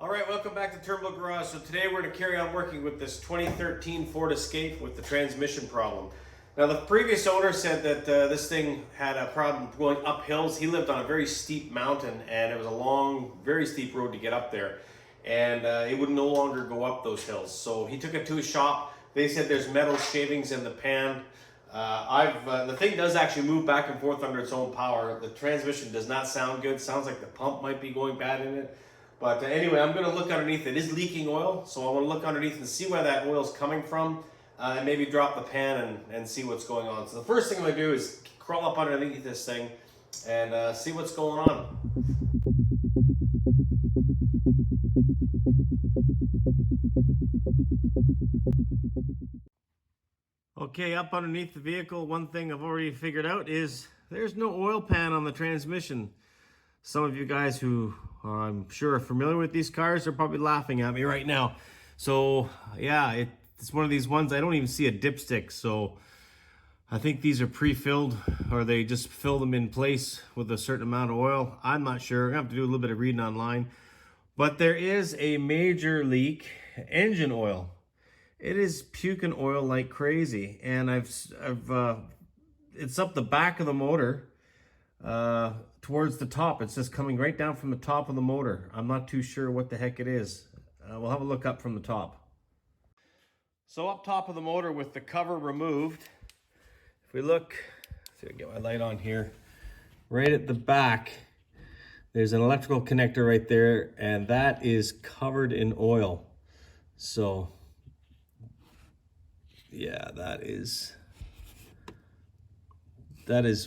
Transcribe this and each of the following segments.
All right, welcome back to Turnbull Garage. So today we're going to carry on working with this 2013 Ford Escape with the transmission problem. Now the previous owner said that this thing had a problem going up hills. He lived on a very steep mountain and it was a long, very steep road to get up there. And it would no longer go up those hills. So he took it to his shop. They said there's metal shavings in the pan. The thing does actually move back and forth under its own power. The transmission does not sound good. Sounds like the pump might be going bad in it. But anyway, I'm going to look underneath. It is leaking oil, so I want to look underneath and see where that oil is coming from, and maybe drop the pan and see what's going on. So the first thing I'm going to do is crawl up underneath this thing and see what's going on. Okay, up underneath the vehicle, one thing I've already figured out is there's no oil pan on the transmission. Some of you guys who I'm sure are familiar with these cars are probably laughing at me right now. So yeah, it's one of these ones, I don't even see a dipstick. So I think these are pre-filled, or they just fill them in place with a certain amount of oil. I'm not sure. I'm gonna have to do a little bit of reading online. But there is a major leak, engine oil. It is puking oil like crazy, and it's up the back of the motor. Towards the top. It's just coming right down from the top of the motor. I'm not too sure what the heck it is. We'll have a look up from the top. So up top of the motor with the cover removed, if we look, see if I get my light on here, right at the back, there's an electrical connector right there, and that is covered in oil. So yeah, that is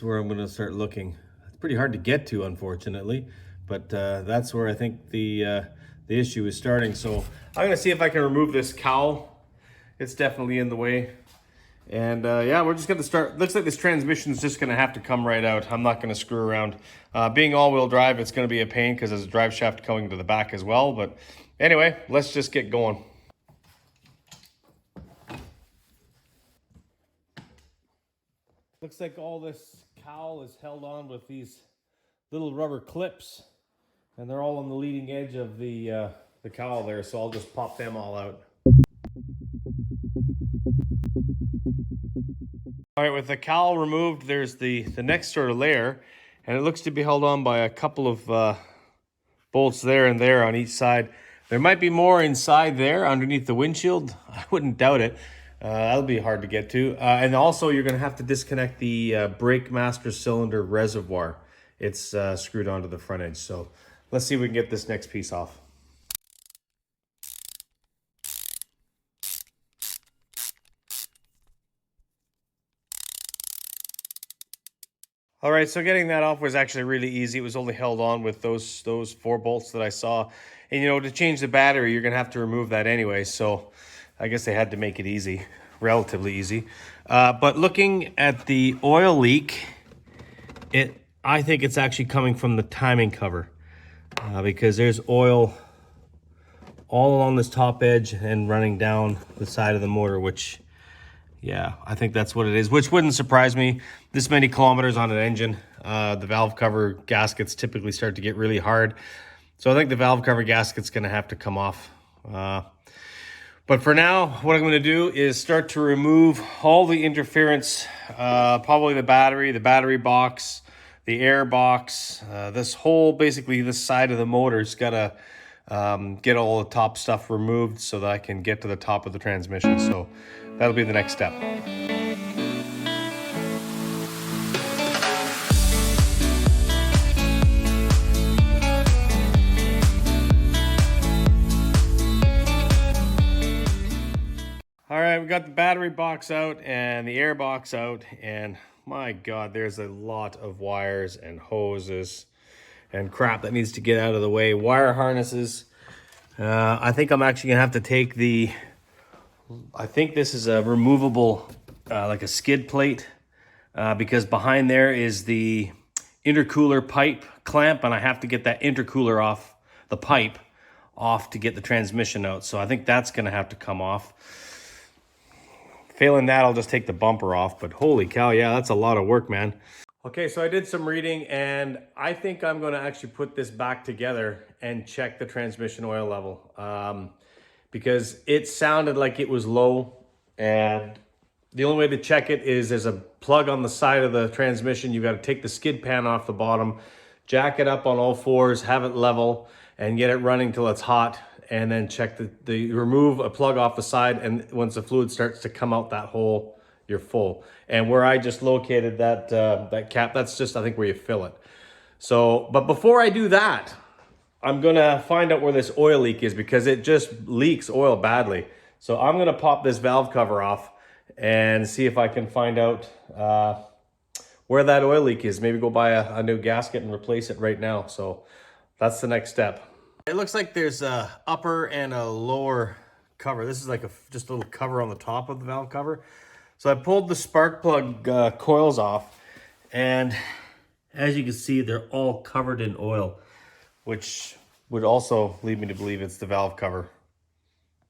where I'm going to start looking. Pretty hard to get to, unfortunately, but that's where I think the issue is starting. So I'm gonna see if I can remove this cowl. It's definitely in the way, and yeah, we're just gonna start. Looks like this transmission is just gonna have to come right out. I'm not gonna screw around. Being all-wheel drive, it's gonna be a pain because there's a drive shaft coming to the back as well. But anyway, let's just get going. Looks like all this cowl is held on with these little rubber clips, and they're all on the leading edge of the cowl there, so I'll just pop them all out. All right, with the cowl removed, there's the next sort of layer, and it looks to be held on by a couple of bolts there and there on each side. There might be more inside there underneath the windshield. I wouldn't doubt it. That'll be hard to get to. And also you're gonna have to disconnect the brake master cylinder reservoir. It's screwed onto the front edge. So let's see if we can get this next piece off. All right, so getting that off was actually really easy. It was only held on with those 4 bolts that I saw. And you know, to change the battery, you're gonna have to remove that anyway. So I guess they had to make it easy, relatively easy. But looking at the oil leak, I think it's actually coming from the timing cover because there's oil all along this top edge and running down the side of the motor, which, yeah, I think that's what it is, which wouldn't surprise me. This many kilometers on an engine, the valve cover gaskets typically start to get really hard. So I think the valve cover gasket's gonna have to come off. But for now, what I'm going to do is start to remove all the interference, probably the battery box, the air box, basically this side of the motor's got to get all the top stuff removed so that I can get to the top of the transmission. So that'll be the next step. All right, we got the battery box out and the air box out, and my God, there's a lot of wires and hoses and crap that needs to get out of the way. Wire harnesses. I think I'm actually gonna have to take I think this is a removable, like a skid plate, because behind there is the intercooler pipe clamp, and I have to get that intercooler off the pipe off to get the transmission out. So I think that's gonna have to come off. Failing that, I'll just take the bumper off, but holy cow, yeah, that's a lot of work, man. Okay, so I did some reading and I think I'm going to actually put this back together and check the transmission oil level, because it sounded like it was low, and the only way to check it is there's a plug on the side of the transmission. You got to take the skid pan off the bottom, jack it up on all fours, have it level, and get it running till it's hot, and then check remove a plug off the side, and once the fluid starts to come out that hole, you're full. And where I just located that cap, that's just, I think, where you fill it. So, but before I do that, I'm gonna find out where this oil leak is, because it just leaks oil badly. So I'm gonna pop this valve cover off and see if I can find out where that oil leak is. Maybe go buy a new gasket and replace it right now. So that's the next step. It looks like there's a upper and a lower cover. This is like just a little cover on the top of the valve cover. So I pulled the spark plug coils off, and as you can see, they're all covered in oil, which would also lead me to believe it's the valve cover.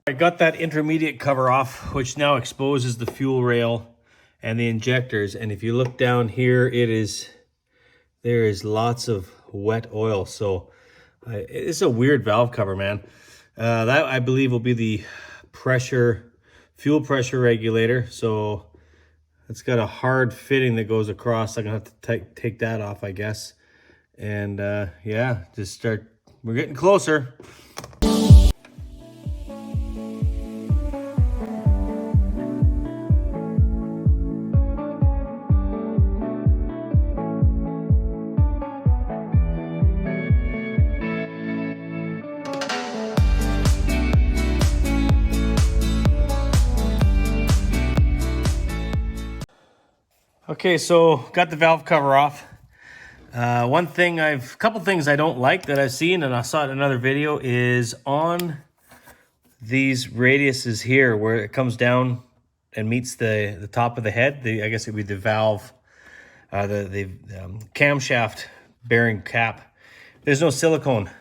I got that intermediate cover off, which now exposes the fuel rail and the injectors. And if you look down here, there is lots of wet oil. So it's a weird valve cover, man. That, I believe, will be the fuel pressure regulator. So it's got a hard fitting that goes across. I'm gonna have to take that off, I guess. And yeah, we're getting closer. Okay, so got the valve cover off. Couple things I don't like that I've seen, and I saw it in another video, is on these radiuses here where it comes down and meets the top of the head. I guess it would be the valve, the camshaft bearing cap. There's no silicone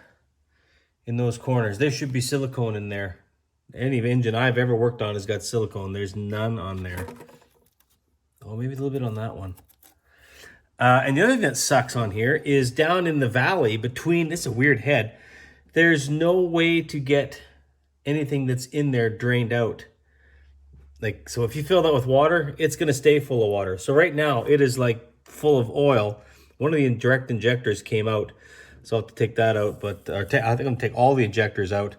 in those corners. There should be silicone in there. Any engine I've ever worked on has got silicone. There's none on there. Oh, maybe a little bit on that one. And the other thing that sucks on here is down in the valley between, it's a weird head, there's no way to get anything that's in there drained out. Like, so if you fill that with water, it's going to stay full of water. So right now it is like full of oil. One of the direct injectors came out, so I'll have to take that out. But I think I'm going to take all the injectors out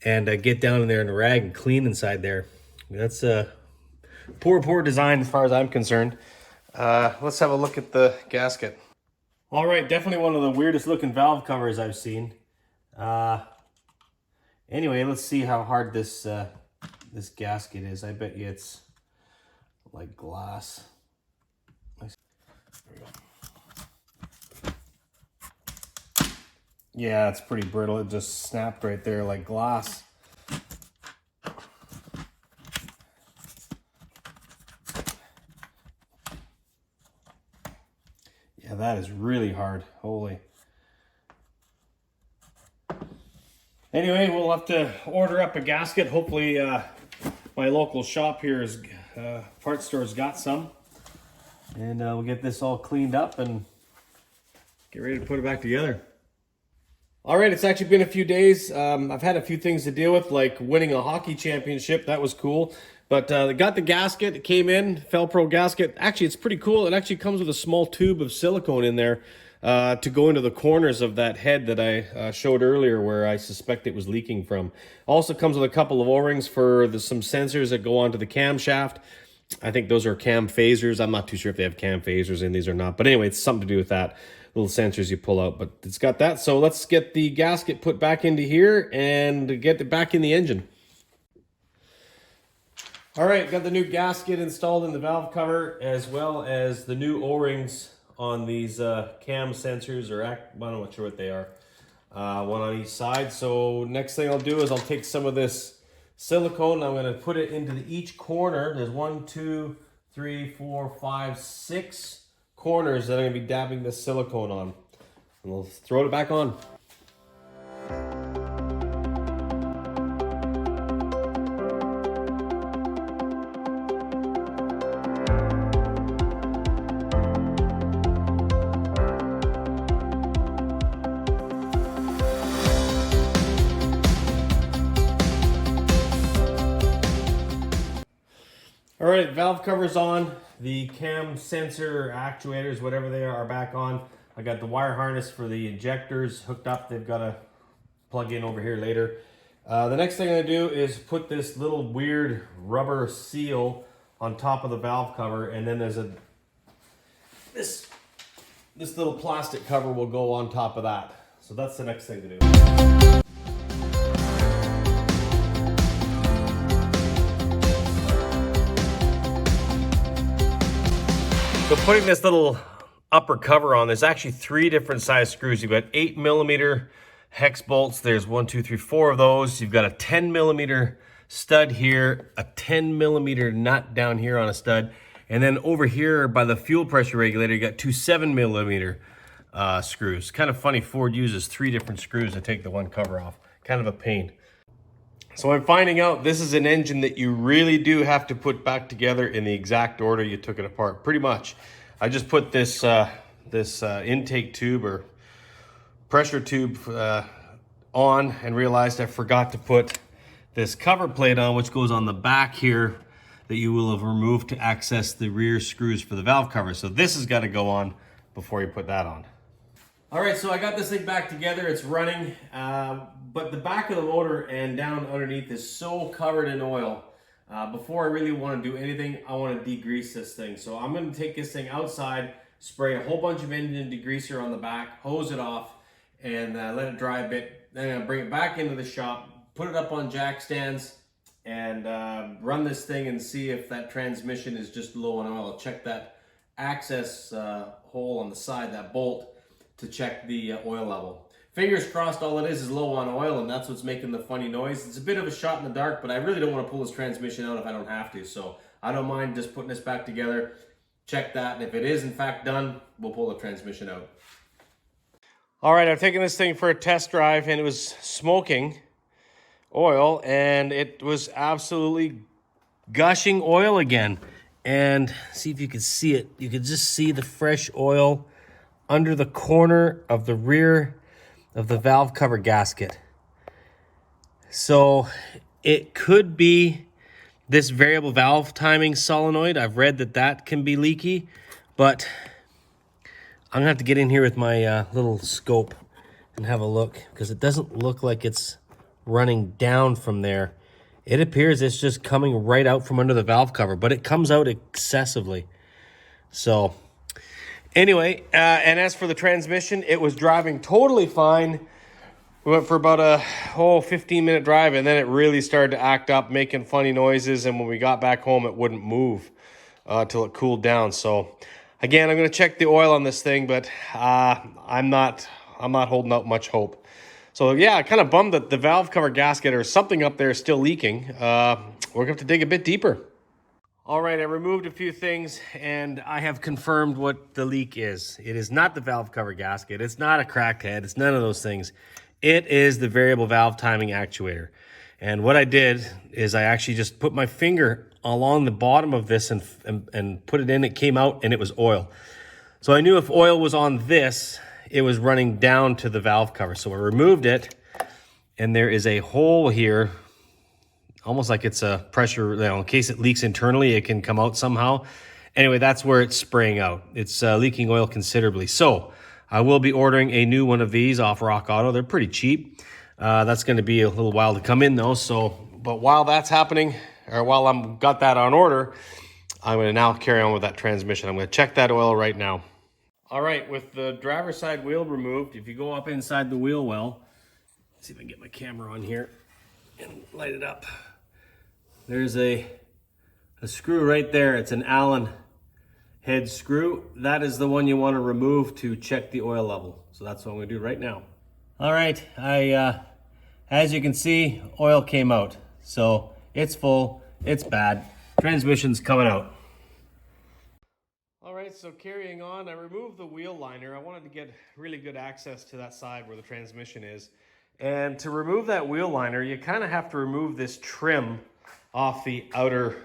and get down in there in a rag and clean inside there. That's poor design as far as I'm concerned. Let's have a look at the gasket. All right, definitely one of the weirdest looking valve covers I've seen. Anyway, let's see how hard this gasket is. I bet you it's like glass. There we go. Yeah, it's pretty brittle. It just snapped right there like glass. Yeah, that is really hard. Holy. Anyway, we'll have to order up a gasket. Hopefully my local shop here parts store's got some. And we'll get this all cleaned up and get ready to put it back together. All right, it's actually been a few days. I've had a few things to deal with, like winning a hockey championship. That was cool. But got the gasket. It came in, Felpro gasket. Actually, it's pretty cool. It actually comes with a small tube of silicone in there to go into the corners of that head that I showed earlier, where I suspect it was leaking from. Also comes with a couple of O-rings for some sensors that go onto the camshaft. I think those are cam phasers. I'm not too sure if they have cam phasers in these or not. But anyway, it's something to do with that. Little sensors you pull out, but it's got that. So let's get the gasket put back into here and get it back in the engine. All right, got the new gasket installed in the valve cover, as well as the new O-rings on these cam sensors, I'm not sure what they are. One on each side. So next thing I'll do is I'll take some of this silicone. I'm going to put it into each corner. There's 1, 2, 3, 4, 5, 6 corners that I'm going to be dabbing this silicone on. And we'll throw it back on. All right, valve cover's on. The cam sensor actuators, whatever they are back on. I got the wire harness for the injectors hooked up. They've got to plug in over here later. The next thing I'm gonna do is put this little weird rubber seal on top of the valve cover, and then there's this little plastic cover will go on top of that. So that's the next thing to do. So putting this little upper cover on, there's actually 3 different size screws. You've got 8mm hex bolts. There's 1, 2, 3, 4 of those. You've got a 10mm stud here, a 10mm nut down here on a stud. And then over here by the fuel pressure regulator, you got 2 7mm screws. Kind of funny, Ford uses 3 different screws to take the one cover off. Kind of a pain. So I'm finding out this is an engine that you really do have to put back together in the exact order you took it apart, pretty much. I just put this intake tube or pressure tube on and realized I forgot to put this cover plate on, which goes on the back here that you will have removed to access the rear screws for the valve cover. So this has got to go on before you put that on. All right, so I got this thing back together. It's running, but the back of the motor and down underneath is so covered in oil. Before I really want to do anything, I want to degrease this thing. So I'm going to take this thing outside, spray a whole bunch of engine degreaser on the back, hose it off, and let it dry a bit. Then I'm going to bring it back into the shop, put it up on jack stands, and run this thing and see if that transmission is just low on oil. I'll check that access hole on the side, that bolt, to check the oil level. Fingers crossed all it is low on oil, and that's what's making the funny noise. It's a bit of a shot in the dark, but I really don't want to pull this transmission out if I don't have to. So I don't mind just putting this back together, check that, and if it is in fact done, we'll pull the transmission out. All right, I've taken this thing for a test drive, and it was smoking oil, and it was absolutely gushing oil again. And see if you can see it. You can just see the fresh oil under the corner of the rear of the valve cover gasket. So it could be this variable valve timing solenoid. I've read that that can be leaky, but I'm gonna have to get in here with my little scope and have a look, because it doesn't look like it's running down from there. It appears it's just coming right out from under the valve cover, but it comes out excessively. So anyway, and as for the transmission, it was driving totally fine. We went for about a 15-minute drive, and then it really started to act up, making funny noises. And when we got back home, it wouldn't move till it cooled down. So again, I'm going to check the oil on this thing, but I'm not holding out much hope. So yeah, kind of bummed that the valve cover gasket or something up there is still leaking. We're going to have to dig a bit deeper. All right, I removed a few things, and I have confirmed what the leak is. It is not the valve cover gasket. It's not a cracked head. It's none of those things. It is the variable valve timing actuator. And what I did is I actually just put my finger along the bottom of this and put it in. It came out, and it was oil. So I knew if oil was on this, it was running down to the valve cover. So I removed it, and there is a hole here, almost like it's a pressure, in case it leaks internally, it can come out somehow. Anyway, that's where it's spraying out. It's leaking oil considerably. So I will be ordering a new one of these off Rock Auto. They're pretty cheap. That's going to be a little while to come in though. But while that's happening, or while I'm got that on order, I'm going to now carry on with that transmission. I'm going to check that oil right now. All right, with the driver's side wheel removed, if you go up inside the wheel well, let's see if I can get my camera on here and light it up. There's a screw right there. It's an Allen head screw. That is the one you want to remove to check the oil level. So that's what I'm going to do right now. All right, as you can see, oil came out. So it's full, it's bad. Transmission's coming out. All right, so carrying on, I removed the wheel liner. I wanted to get really good access to that side where the transmission is. And to remove that wheel liner, you kind of have to remove this trim off the outer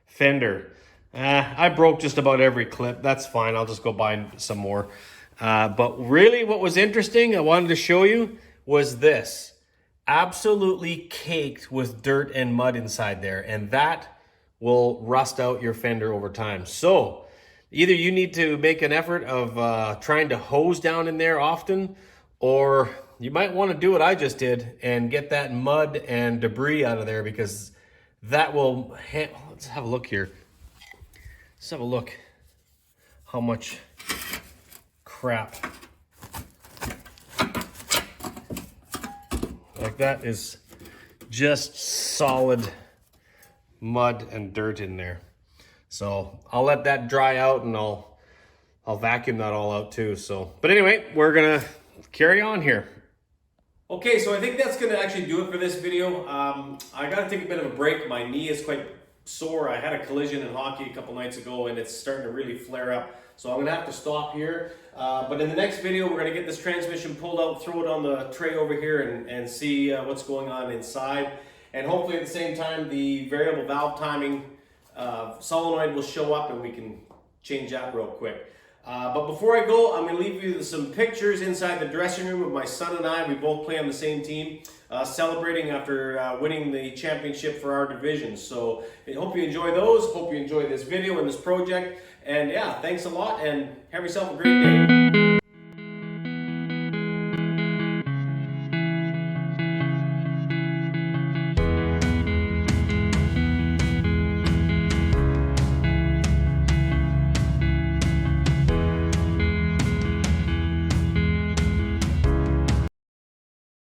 fender. I broke just about every clip. That's fine. I'll just go buy some more. But really what was interesting, I wanted to show you, was this. Absolutely caked with dirt and mud inside there. And that will rust out your fender over time. So either you need to make an effort of trying to hose down in there often, or you might want to do what I just did and get that mud and debris out of there, because that will, let's have a look here. Let's have a look how much crap. Like that is just solid mud and dirt in there. So I'll let that dry out and I'll vacuum that all out too. So, but anyway, we're gonna carry on here. Okay, so I think that's gonna actually do it for this video. I gotta take a bit of a break. My knee is quite sore. I had a collision in hockey a couple nights ago and it's starting to really flare up. So I'm gonna have to stop here. But in the next video, we're gonna get this transmission pulled out, throw it on the tray over here and see what's going on inside. And hopefully at the same time, the variable valve timing solenoid will show up and we can change that real quick. But before I go, I'm going to leave you with some pictures inside the dressing room of my son and I. We both play on the same team, celebrating after winning the championship for our division. So I hope you enjoy those. Hope you enjoy this video and this project. And yeah, thanks a lot and have yourself a great day.